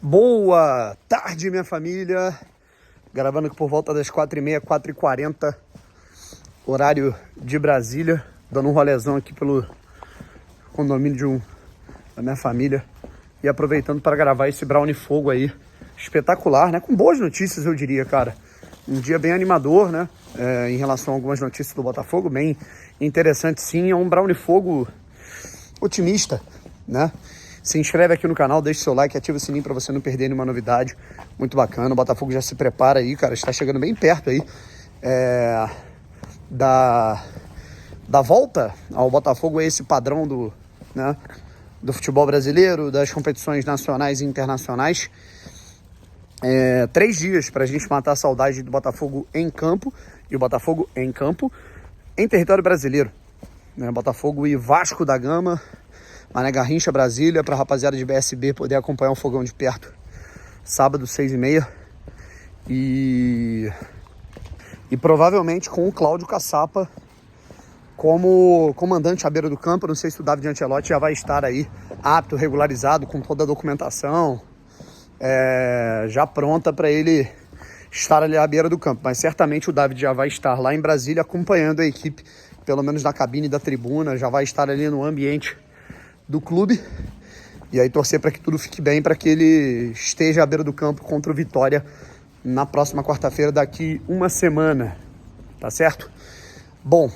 Boa tarde, minha família. Gravando aqui por volta das 4h30, 4h40, horário de Brasília. Dando um rolezão aqui pelo condomínio da minha família. E aproveitando para gravar esse Brownie Fogo aí. Espetacular, né? Com boas notícias, eu diria, cara. Um dia bem animador, né? Em relação a algumas notícias do Botafogo. Bem interessante, sim. É um Brownie Fogo otimista, né? Se inscreve aqui no canal, deixa o seu like, ativa o sininho para você não perder nenhuma novidade. Muito bacana, o Botafogo já se prepara aí, cara, está chegando bem perto aí da volta ao Botafogo, esse padrão do futebol brasileiro, das competições nacionais e internacionais. 3 dias para a gente matar a saudade do Botafogo em campo, e o Botafogo em campo em território brasileiro, né? Botafogo e Vasco da Gama, Mané Garrincha, Brasília, para a rapaziada de BSB poder acompanhar o fogão de perto. Sábado, 6h30. E provavelmente com o Cláudio Caçapa como comandante à beira do campo. Não sei se o David Ancelotti já vai estar aí apto, regularizado, com toda a documentação, já pronta para ele estar ali à beira do campo. Mas certamente o David já vai estar lá em Brasília acompanhando a equipe, pelo menos na cabine da tribuna, já vai estar ali no ambiente do clube, e aí torcer para que tudo fique bem, para que ele esteja à beira do campo contra o Vitória na próxima quarta-feira, daqui uma semana, tá certo? Bom,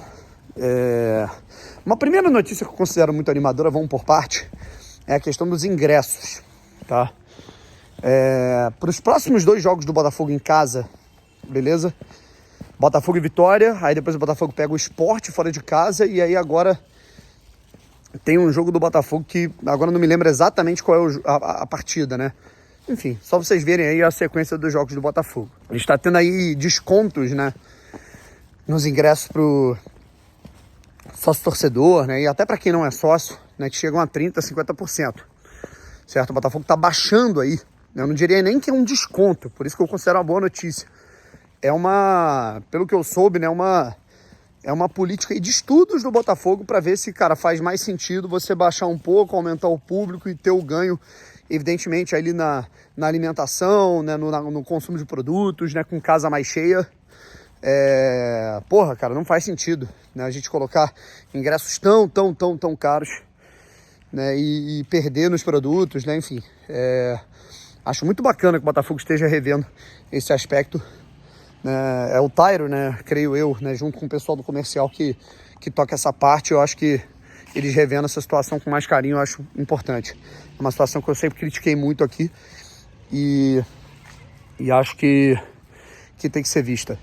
uma primeira notícia que eu considero muito animadora, vamos por parte, é a questão dos ingressos, tá? Para os próximos 2 jogos do Botafogo em casa, beleza? Botafogo e Vitória, aí depois o Botafogo pega o Sport fora de casa, e aí agora tem um jogo do Botafogo que agora não me lembro exatamente qual é a partida, né? Enfim, só vocês verem aí a sequência dos jogos do Botafogo. A gente tá tendo aí descontos, né, nos ingressos pro sócio-torcedor, né, e até para quem não é sócio, né, que chegam a 30%, 50%, certo? O Botafogo tá baixando aí, né? Eu não diria nem que é um desconto, por isso que eu considero uma boa notícia. Pelo que eu soube, né, é uma política aí de estudos do Botafogo para ver se, cara, faz mais sentido você baixar um pouco, aumentar o público e ter o ganho, evidentemente, ali na alimentação, né, no consumo de produtos, né, com casa mais cheia. Porra, cara, não faz sentido, né, a gente colocar ingressos tão caros, né, e perder nos produtos, né, enfim. Acho muito bacana que o Botafogo esteja revendo esse aspecto. É o Tairo, né, creio eu, né, junto com o pessoal do comercial que toca essa parte. Eu acho que eles revendo essa situação com mais carinho, eu acho importante. É uma situação que eu sempre critiquei muito aqui e acho que tem que ser vista.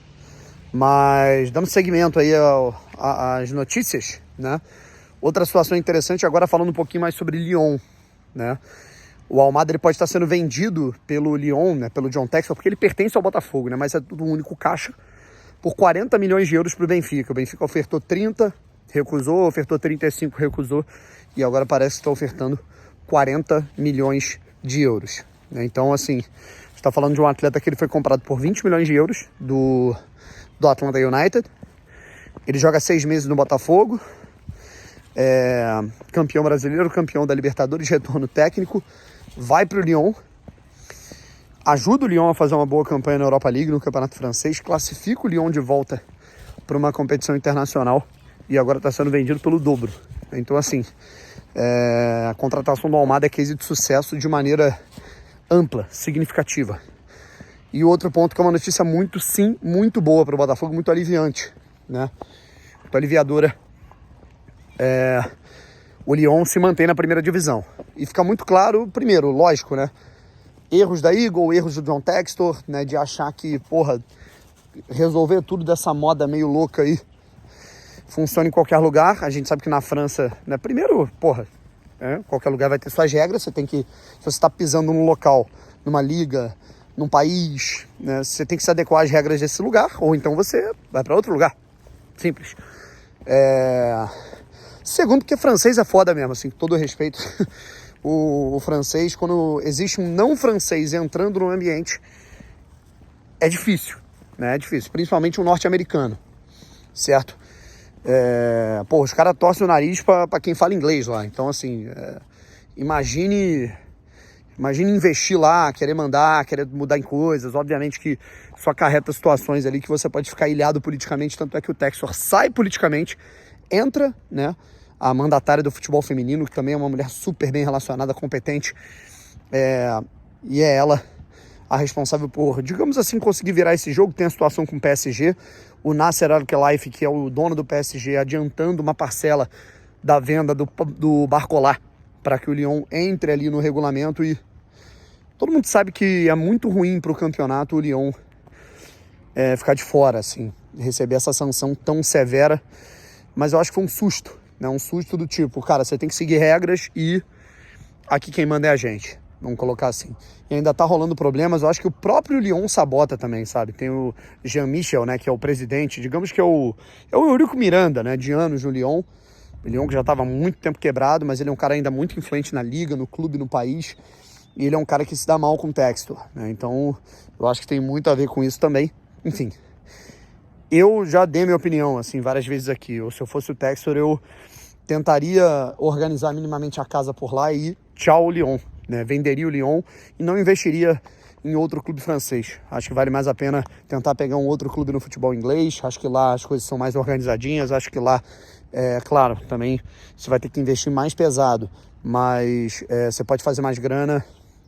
Mas dando seguimento aí às notícias, né, outra situação interessante agora, falando um pouquinho mais sobre Lyon, né. O Almada, ele pode estar sendo vendido pelo Lyon, né, pelo John Textor, porque ele pertence ao Botafogo, né, mas é tudo um único caixa, por 40 milhões de euros para o Benfica. O Benfica ofertou 30, recusou, ofertou 35, recusou, e agora parece que está ofertando 40 milhões de euros. Né? Então, assim, a gente está falando de um atleta que ele foi comprado por 20 milhões de euros do Atlanta United. Ele joga 6 meses no Botafogo, campeão brasileiro, campeão da Libertadores, retorno técnico, vai para o Lyon, ajuda o Lyon a fazer uma boa campanha na Europa League, no Campeonato Francês, classifica o Lyon de volta para uma competição internacional e agora está sendo vendido pelo dobro. Então, assim, a contratação do Almada é case de sucesso de maneira ampla, significativa. E outro ponto que é uma notícia muito boa para o Botafogo, muito aliviante, né? Muito aliviadora. O Lyon se mantém na primeira divisão. E fica muito claro, primeiro, lógico, né? Erros da Eagle, erros do John Textor, né? De achar que, porra, resolver tudo dessa moda meio louca aí funciona em qualquer lugar. A gente sabe que na França, né? Primeiro, porra, qualquer lugar vai ter suas regras. Você tem que, se você está pisando num local, numa liga, num país, né? Você tem que se adequar às regras desse lugar, ou então você vai para outro lugar. Simples. Segundo, porque francês é foda mesmo, assim, com todo respeito. O francês, quando existe um não francês entrando no ambiente, é difícil, né? É difícil, principalmente um norte-americano, certo? Os caras torcem o nariz pra quem fala inglês lá. Então, assim, imagine Imagina investir lá, querer mandar, querer mudar em coisas. Obviamente que isso acarreta situações ali que você pode ficar ilhado politicamente, tanto é que o Textor sai politicamente, entra, né, a mandatária do futebol feminino, que também é uma mulher super bem relacionada, competente, e é ela a responsável por, digamos assim, conseguir virar esse jogo. Tem a situação com o PSG, o Nasser Al-Khelaifi, que é o dono do PSG, adiantando uma parcela da venda do Barcola para que o Lyon entre ali no regulamento, e todo mundo sabe que é muito ruim para o campeonato o Lyon ficar de fora, assim, receber essa sanção tão severa, mas eu acho que foi um susto, né? Um susto do tipo, cara, você tem que seguir regras e aqui quem manda é a gente. Vamos colocar assim. E ainda tá rolando problemas. Eu acho que o próprio Lyon sabota também, sabe? Tem o Jean-Michel, né? Que é o presidente. Digamos que é o Eurico Miranda, né? De anos no Lyon. O Lyon que já estava há muito tempo quebrado, mas ele é um cara ainda muito influente na liga, no clube, no país. E ele é um cara que se dá mal com o Textor, né? Então, eu acho que tem muito a ver com isso também. Enfim. Eu já dei minha opinião, assim, várias vezes aqui. Ou se eu fosse o Textor, eu tentaria organizar minimamente a casa por lá e tchau o Lyon. Né, venderia o Lyon e não investiria em outro clube francês. Acho que vale mais a pena tentar pegar um outro clube no futebol inglês. Acho que lá as coisas são mais organizadinhas. Acho que lá, claro, também você vai ter que investir mais pesado, mas você pode fazer mais grana.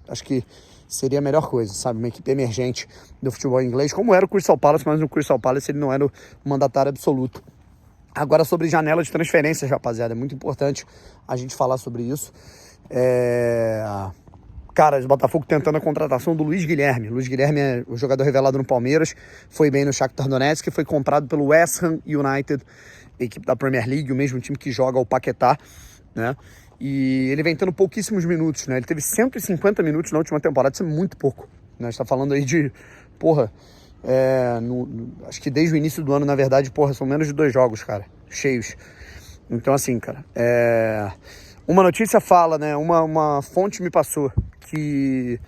Acho que seria a melhor coisa, sabe? Uma equipe emergente do futebol inglês, como era o Crystal Palace, mas no Crystal Palace ele não era o mandatário absoluto. Agora, sobre janela de transferências, rapaziada, é muito importante a gente falar sobre isso. Cara, o Botafogo tentando a contratação do Luiz Guilherme. Luiz Guilherme é o jogador revelado no Palmeiras, foi bem no Shakhtar Donetsk, foi comprado pelo West Ham United, equipe da Premier League, o mesmo time que joga o Paquetá, né? E ele vem tendo pouquíssimos minutos, né? Ele teve 150 minutos na última temporada, isso é muito pouco, né? A gente tá falando aí de, acho que desde o início do ano, na verdade, são menos de 2 jogos, cara, cheios. Então, assim, cara, uma notícia fala, né, uma fonte me passou que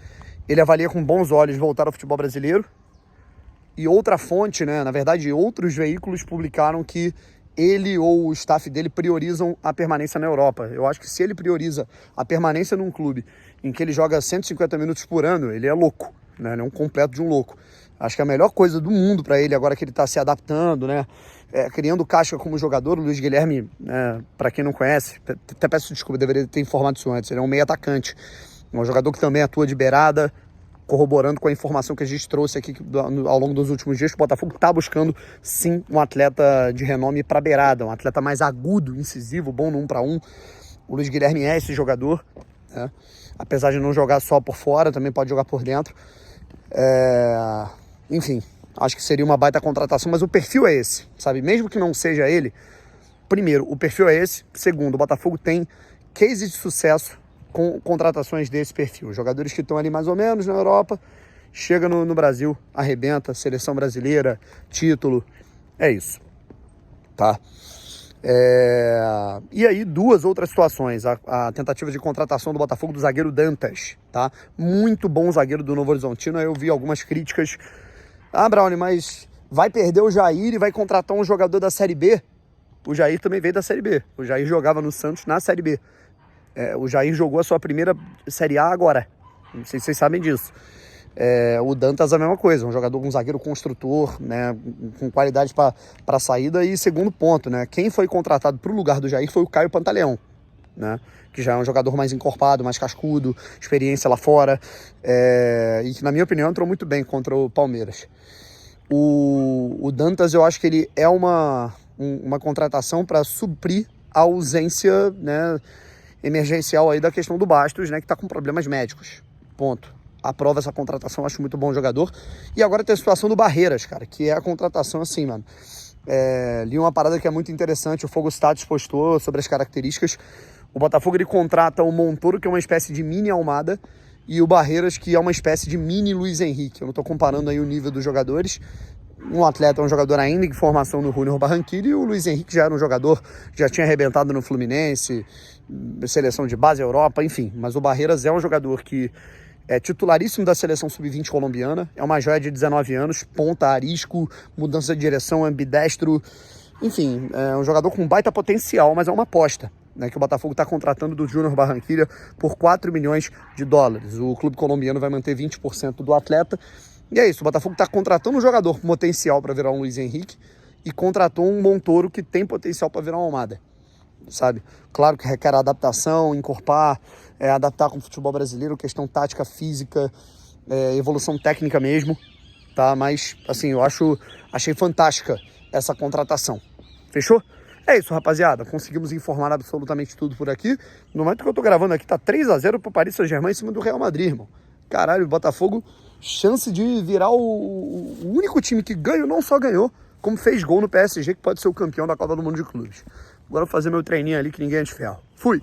ele avalia com bons olhos voltar ao futebol brasileiro, e outra fonte, né, na verdade outros veículos publicaram que ele ou o staff dele priorizam a permanência na Europa. Eu acho que se ele prioriza a permanência num clube em que ele joga 150 minutos por ano, ele é louco, né, ele é um completo de um louco. Acho que a melhor coisa do mundo para ele, agora que ele está se adaptando, né, criando casca como jogador. O Luiz Guilherme, para quem não conhece, até peço desculpa, deveria ter informado isso antes, ele é um meio atacante, um jogador que também atua de beirada, corroborando com a informação que a gente trouxe aqui ao longo dos últimos dias, que o Botafogo está buscando, sim, um atleta de renome para beirada, um atleta mais agudo, incisivo, bom no 1 para 1. O Luiz Guilherme é esse jogador, né? Apesar de não jogar só por fora, também pode jogar por dentro. Enfim, acho que seria uma baita contratação, mas o perfil é esse, sabe? Mesmo que não seja ele, primeiro, o perfil é esse. Segundo, o Botafogo tem case de sucesso com contratações desse perfil. Jogadores que estão ali mais ou menos na Europa, chega no Brasil, arrebenta, seleção brasileira, título, é isso, tá? E aí, 2 outras situações. A tentativa de contratação do Botafogo do zagueiro Dantas, tá? Muito bom zagueiro do Novo Horizontino. Eu vi algumas críticas. Brownie, mas vai perder o Jair e vai contratar um jogador da Série B? O Jair também veio da Série B. O Jair jogava no Santos na Série B. O Jair jogou a sua primeira Série A agora. Não sei se vocês sabem disso. O Dantas é a mesma coisa, um zagueiro construtor, né, com qualidade para saída. E segundo ponto, né, quem foi contratado para o lugar do Jair foi o Caio Pantaleão, né, que já é um jogador mais encorpado, mais cascudo, experiência lá fora, e que, na minha opinião, entrou muito bem contra o Palmeiras. O Dantas, eu acho que ele é uma contratação para suprir a ausência, né, emergencial aí da questão do Bastos, né, que está com problemas médicos. Ponto. Aprova essa contratação, acho muito bom jogador. E agora tem a situação do Barreiras, cara, que é a contratação assim, mano. Li uma parada que é muito interessante, o Fogo Status postou sobre as características. O Botafogo, ele contrata o Montoro, que é uma espécie de mini Almada, e o Barreiras, que é uma espécie de mini Luiz Henrique. Eu não tô comparando aí o nível dos jogadores. Um atleta é um jogador ainda em formação no Júnior Barranquilla, e o Luiz Henrique já era um jogador, já tinha arrebentado no Fluminense, seleção de base, Europa, enfim. Mas o Barreiras é um jogador que é titularíssimo da seleção sub-20 colombiana, é uma joia de 19 anos, ponta, arisco, mudança de direção, ambidestro, enfim, é um jogador com baita potencial, mas é uma aposta, né, que o Botafogo está contratando do Júnior Barranquilla por 4 milhões de dólares. O clube colombiano vai manter 20% do atleta. E é isso, o Botafogo está contratando um jogador com potencial para virar um Luiz Henrique e contratou um Montoro que tem potencial para virar um Almada, sabe? Claro que requer adaptação, encorpar, adaptar com o futebol brasileiro, questão tática, física, evolução técnica mesmo, tá? Mas, assim, achei fantástica essa contratação. Fechou? É isso, rapaziada. Conseguimos informar absolutamente tudo por aqui. No momento que eu tô gravando aqui, tá 3-0 pro Paris Saint-Germain em cima do Real Madrid, irmão. Caralho, o Botafogo, chance de virar o único time que ganhou, não só ganhou, como fez gol no PSG, que pode ser o campeão da Copa do Mundo de Clubes. Agora eu vou fazer meu treininho ali, que ninguém é de ferro. Fui!